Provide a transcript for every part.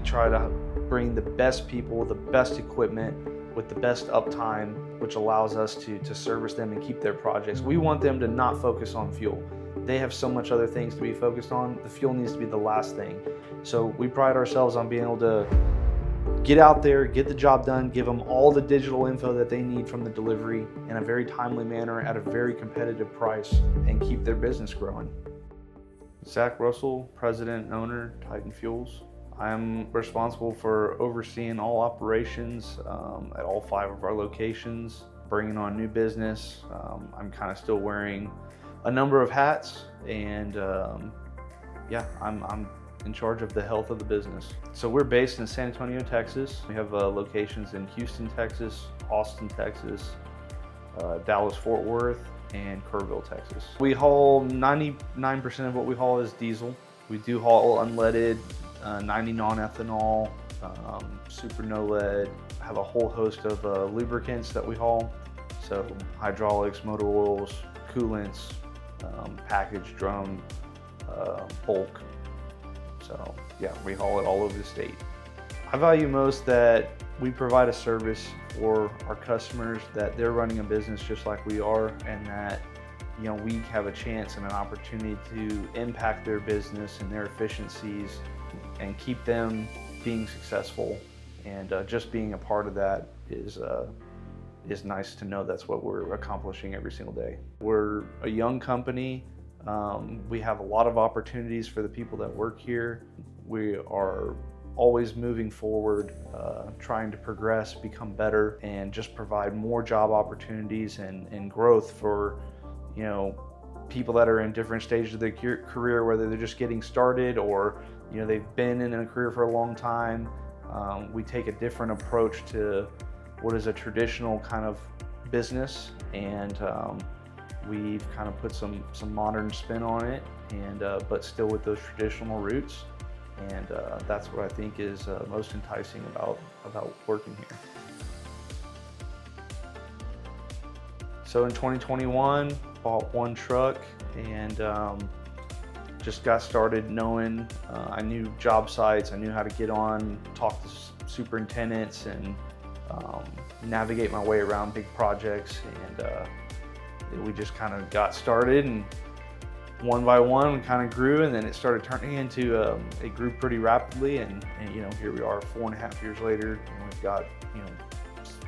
we try to bring the best people, the best equipment, with the best uptime, which allows us to service them and keep their projects. We want them to not focus on fuel. They have so much other things to be focused on. The fuel needs to be the last thing. So we pride ourselves on being able to get out there, get the job done, give them all the digital info that they need from the delivery in a very timely manner at a very competitive price, and keep their business growing. Zach Russell, President and Owner, Titan Fuels. I'm responsible for overseeing all operations at all 5 of our locations, bringing on new business. I'm kind of still wearing a number of hats, and yeah, I'm in charge of the health of the business. So we're based in San Antonio, Texas. We have locations in Houston, Texas, Austin, Texas, Dallas, Fort Worth, and Kerrville, Texas. We haul 99% of what we haul is diesel. We do haul unleaded, 90 non-ethanol, super no lead. Have a whole host of lubricants that we haul. So hydraulics, motor oils, coolants, package, drum, bulk. So yeah, we haul it all over the state. I value most that we provide a service for our customers, that they're running a business just like we are, and that we have a chance and an opportunity to impact their business and their efficiencies and keep them being successful. And just being a part of that is nice to know that's what we're accomplishing every single day. We're a young company. We have a lot of opportunities for the people that work here. We are always moving forward, trying to progress, become better, and just provide more job opportunities and growth for people that are in different stages of their career, whether they're just getting started or they've been in a career for a long time. We take a different approach to what is a traditional kind of business, and we've kind of put some modern spin on it, and but still with those traditional roots. And that's what I think is most enticing about working here. So in 2021, bought 1 truck, and just got started knowing, I knew job sites, I knew how to get on, talk to superintendents, and navigate my way around big projects. And we just kind of got started, and one by one we kind of grew, and then it started turning into it grew pretty rapidly, and here we are 4.5 years later, and we've got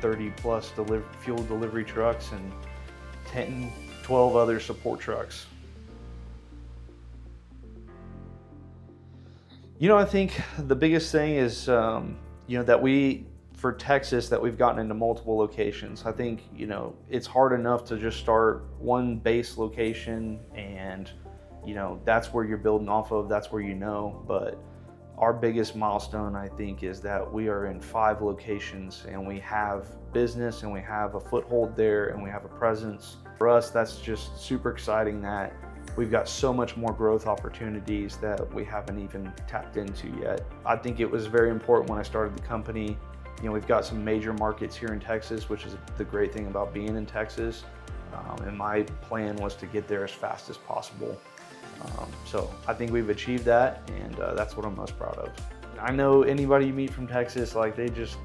30 plus fuel delivery trucks and 10, 12 other support trucks. I think the biggest thing is that for Texas, that we've gotten into multiple locations. I think it's hard enough to just start one base location, and that's where you're building off of, that's where but our biggest milestone, I think, is that we are in 5 locations, and we have business, and we have a foothold there, and we have a presence. For us, that's just super exciting, that we've got so much more growth opportunities that we haven't even tapped into yet. I think it was very important when I started the company. We've got some major markets here in Texas, which is the great thing about being in Texas. And my plan was to get there as fast as possible. So I think we've achieved that, and that's what I'm most proud of. I know anybody you meet from Texas, like they just,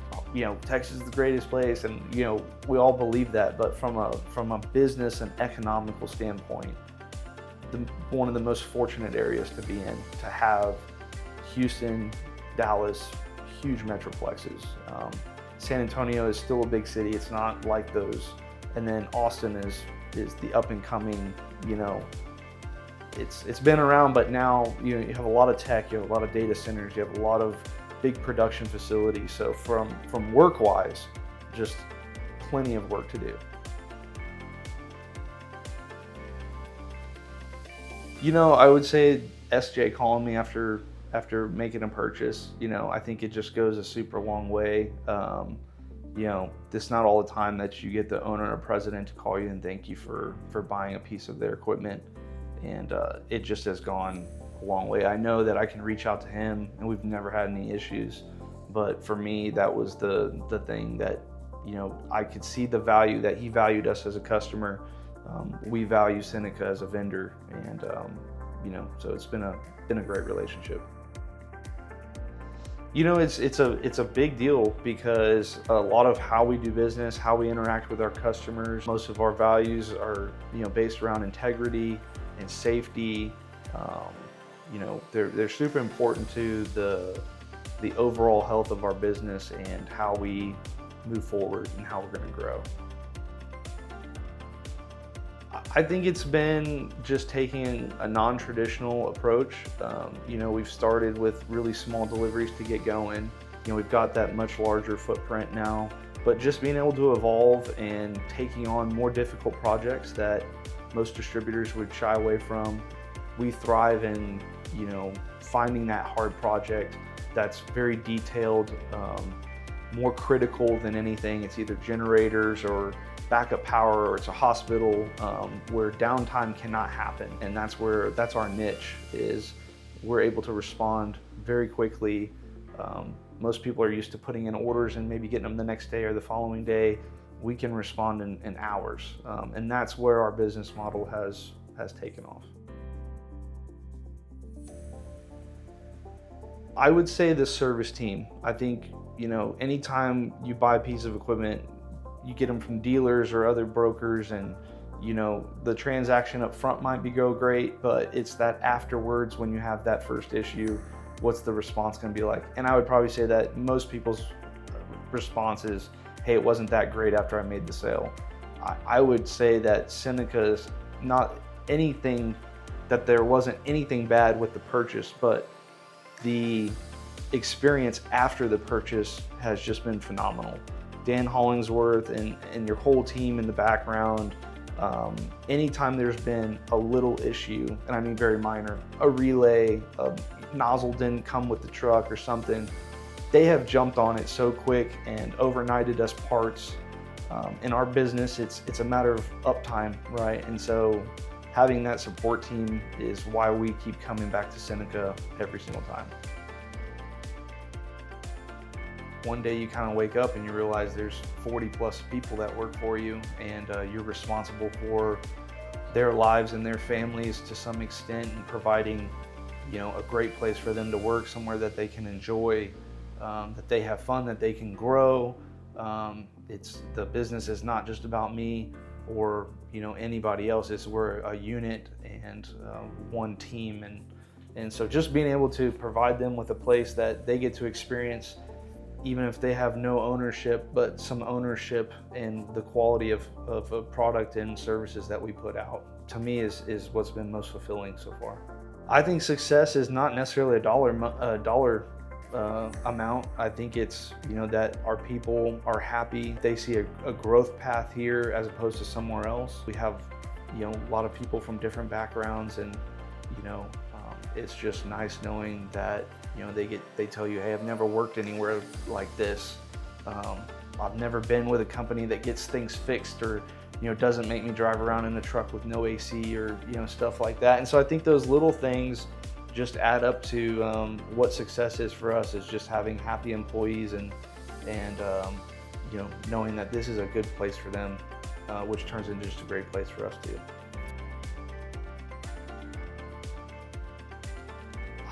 Texas is the greatest place, and we all believe that. But from a business and economical standpoint, one of the most fortunate areas to be in, to have Houston, Dallas, huge metroplexes. San Antonio is still a big city. It's not like those. And then Austin is the up and coming, it's been around, but now you have a lot of tech, you have a lot of data centers, you have a lot of big production facilities. So from work-wise, just plenty of work to do. I would say SJ calling me after making a purchase, I think it just goes a super long way. It's not all the time that you get the owner or president to call you and thank you for buying a piece of their equipment. And it just has gone a long way. I know that I can reach out to him, and we've never had any issues. But for me, that was the thing that, I could see the value that he valued us as a customer. We value Seneca as a vendor, and so it's been a great relationship. You know, it's a big deal because a lot of how we do business, how we interact with our customers, most of our values are, you know, based around integrity and safety. Um, you know, they're super important to the overall health of our business and how we move forward and how we're going to grow. I think it's been just taking a non-traditional approach. You know, we've started with really small deliveries to get going. You know, we've got that much larger footprint now, but just being able to evolve and taking on more difficult projects that most distributors would shy away from. We thrive in, you know, finding that hard project that's very detailed, more critical than anything. It's either generators or backup power, or it's a hospital where downtime cannot happen. And that's our niche, is we're able to respond very quickly. Most people are used to putting in orders and maybe getting them the next day or the following day. We can respond in hours. And that's where our business model has taken off. I would say the service team. I think, you know, anytime you buy a piece of equipment, you get them from dealers or other brokers, and, you know, the transaction up front might go great, but it's that afterwards when you have that first issue, what's the response going to be like? And I would probably say that most people's response is, hey, it wasn't that great after I made the sale. I would say that Seneca's not anything, that there wasn't anything bad with the purchase, but the experience after the purchase has just been phenomenal. Dan Hollingsworth and your whole team in the background, anytime there's been a little issue, and I mean very minor, a relay, a nozzle didn't come with the truck or something, they have jumped on it so quick and overnighted us parts. In our business, it's a matter of uptime, right? And so having that support team is why we keep coming back to Seneca every single time. One day you kind of wake up and you realize there's 40 plus people that work for you, and you're responsible for their lives and their families to some extent, and providing, you know, a great place for them to work, somewhere that they can enjoy, that they have fun, that they can grow. The business is not just about me or, you know, anybody else. We're a unit and one team, and so just being able to provide them with a place that they get to experience, even if they have no ownership, but some ownership in the quality of a product and services that we put out, to me is what's been most fulfilling so far. I think success is not necessarily a dollar amount. I think it's, you know, that our people are happy. They see a growth path here as opposed to somewhere else. We have, you know, a lot of people from different backgrounds, and, you know, it's just nice knowing that, you know, they tell you, hey, I've never worked anywhere like this. I've never been with a company that gets things fixed, or, you know, doesn't make me drive around in the truck with no AC, or, you know, stuff like that. And so I think those little things just add up to what success is for us, is just having happy employees and you know, knowing that this is a good place for them, which turns into just a great place for us too.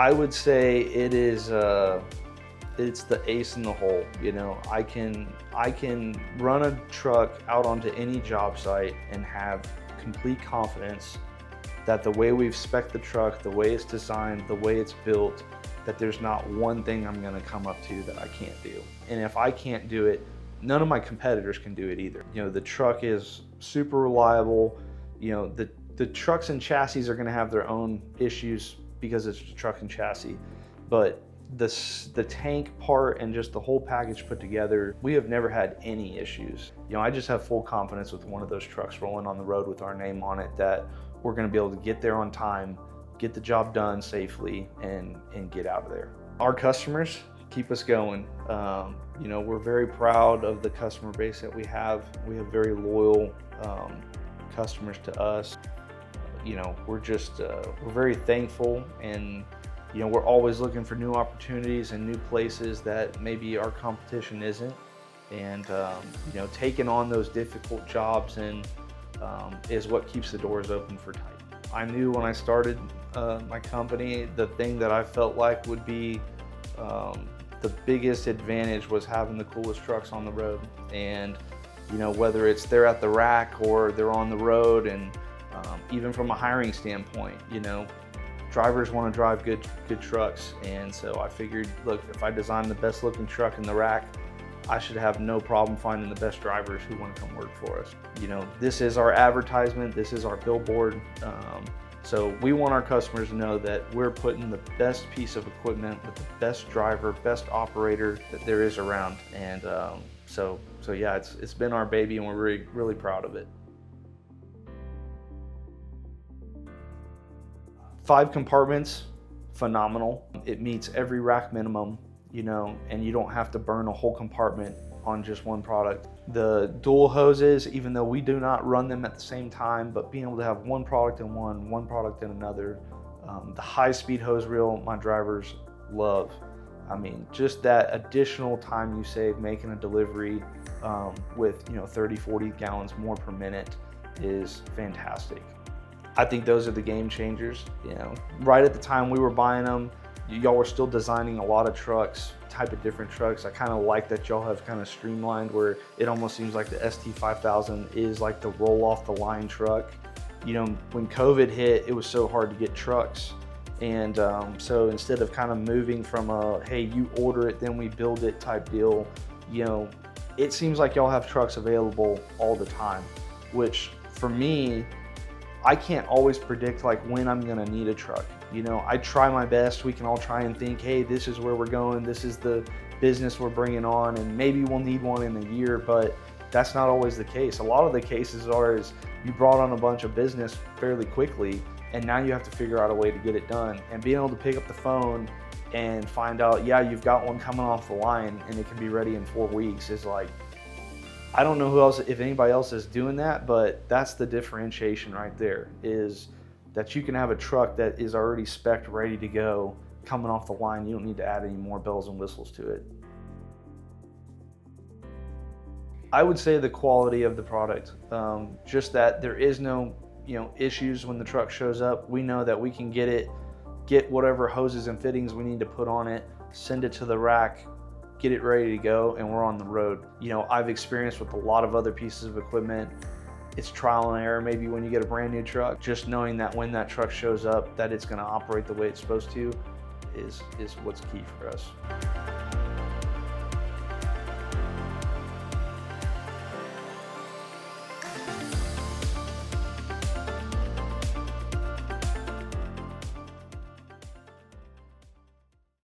I would say it is it's the ace in the hole. You know, I can run a truck out onto any job site and have complete confidence that the way we've spec'd the truck, the way it's designed, the way it's built, that there's not one thing I'm gonna come up to that I can't do. And if I can't do it, none of my competitors can do it either. You know, the truck is super reliable. You know, the trucks and chassis are gonna have their own issues because it's a truck and chassis, but the tank part and just the whole package put together, we have never had any issues. You know, I just have full confidence with one of those trucks rolling on the road with our name on it that we're going to be able to get there on time, get the job done safely, and get out of there. Our customers keep us going. You know, we're very proud of the customer base that we have. We have very loyal customers to us. You know, we're very thankful, and, you know, we're always looking for new opportunities and new places that maybe our competition isn't. And, you know, taking on those difficult jobs is what keeps the doors open for Titan. I knew when I started my company, the thing that I felt like would be the biggest advantage was having the coolest trucks on the road. And whether it's they're at the rack or they're on the road, and even from a hiring standpoint, drivers want to drive good trucks. And so I figured, look, if I design the best looking truck in the rack, I should have no problem finding the best drivers who want to come work for us. This is our advertisement, this is our billboard. So we want our customers to know that we're putting the best piece of equipment with the best driver, best operator that there is around. And so yeah, it's been our baby, and we're really, really proud of it. 5 compartments, phenomenal. It meets every rack minimum, and you don't have to burn a whole compartment on just one product. The dual hoses, even though we do not run them at the same time, but being able to have one product in one product in another. The high-speed hose reel, my drivers love. I mean, just that additional time you save making a delivery with 30, 40 gallons more per minute is fantastic. I think those are the game changers. Right at the time we were buying them, y'all were still designing a lot of trucks, type of different trucks. I kind of like that y'all have kind of streamlined, where it almost seems like the ST5000 is like the roll off the line truck. When COVID hit, it was so hard to get trucks. And so instead of kind of moving from a, hey, you order it, then we build it type deal, it seems like y'all have trucks available all the time, which for me, I can't always predict like when I'm gonna need a truck. I try my best. We can all try and think, hey, this is where we're going, this is the business we're bringing on, and maybe we'll need one in a year, but that's not always the case. A lot of the cases is you brought on a bunch of business fairly quickly, and now you have to figure out a way to get it done. And being able to pick up the phone and find out, yeah, you've got one coming off the line and it can be ready in 4 weeks is like, I don't know if anybody else is doing that, but that's the differentiation right there, is that you can have a truck that is already spec'd, ready to go, coming off the line. You don't need to add any more bells and whistles to it. I would say the quality of the product, just that there is no issues when the truck shows up. We know that we can get whatever hoses and fittings we need to put on it, send it to the rack, get it ready to go, and we're on the road. I've experienced with a lot of other pieces of equipment, it's trial and error maybe when you get a brand new truck. Just knowing that when that truck shows up, that it's gonna operate the way it's supposed to is what's key for us.